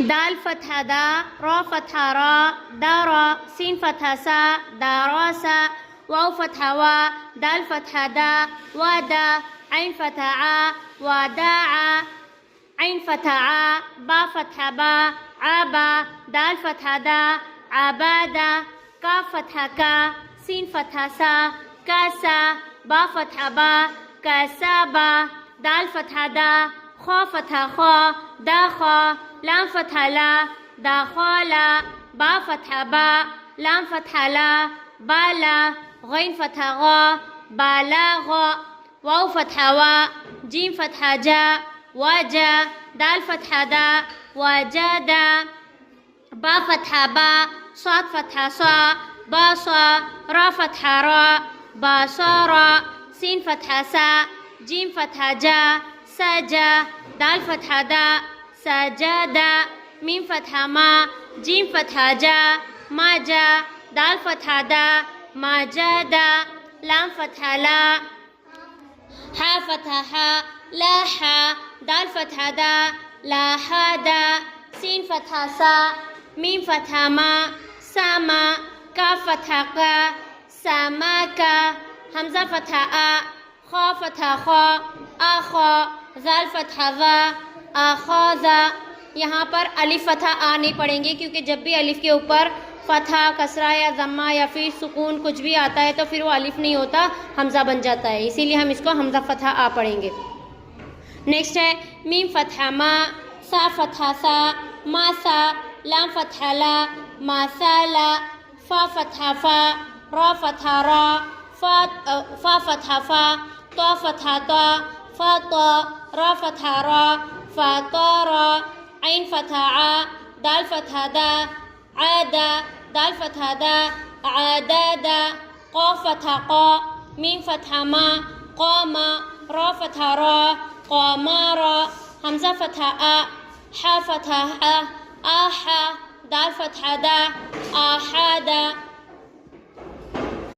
दाल फतहा दा, रा फतहा रा, दारा, सीन फतहा सा, दारासा, वाव फतहा वा, दाल फतहा दा, वादा, ऐन फतहा आ, वादाआ, ऐन फतहा आ, बा फतहा बा, आबा, दाल फतहा दा, आबादा, का फतहा का, सीन फतहा सा, कासा, बा फतहा बा, कासाबा, दाल फतहा दा, खा फतहा खा, दा खा, लाम फतहा ला, दा खाला, बा फतहा बा, लाम फतहा ला, बाला, गैन फतहा गा, बाला गा, वाव फतहा वा, जीम फतहा जा, वाजा, दाल फतहा दा, वाजादा, बा फतहा बा, साद फतहा सा, बासा, रा फतहा रा, बासारा, सीन फतहा सा, जीम फतहा जा, सजा, दाल फतहा दा, सजादा, मीम फतहा मा, जीम फतहा जा, माजा, दाल फतहा दा, माजादा, लाम फतहा ला, हा फतहा हा, लाहा, दाल फतहा दा, लाहादा, सीन फतहा सा, मीम फतहा मा, सामा, का फतहा का, सामाका, हमजा फतहा आ, खा फतहा खा, आखा, ज़ाल फतहा ज़ा, आखाज़ा। यहाँ पर अलिफ फतहा आ नहीं पढ़ेंगे क्योंकि जब भी अलिफ के ऊपर फतहा, कसरा या ज़म्मा या फिर सुकून कुछ भी आता है तो फिर वो अलिफ नहीं होता, हमज़ा बन जाता है, इसीलिए हम इसको हमज़ा फतहा आ पढ़ेंगे। नेक्स्ट है मीम फतहा मा, सा फतहा सा, मासा, लाम फतहा ला, मासाला, फा फतहा फा, रा फतहा रा, फा फतहा फा, तो फतहा ता, फा तो, रा फतहा रा, फा तो रा, ऐन फतहा आ, दाल फतहा दा, आदा, दाल फतहा दा, आदादा, क़ा फतहा क़ा, मीम फतहा मा, क़ामा, रा फतहा रा, क़ामारा, हमज़ा फतहा आ, हा फतहा आ, आहा, दाल फतहा दा, आहादा।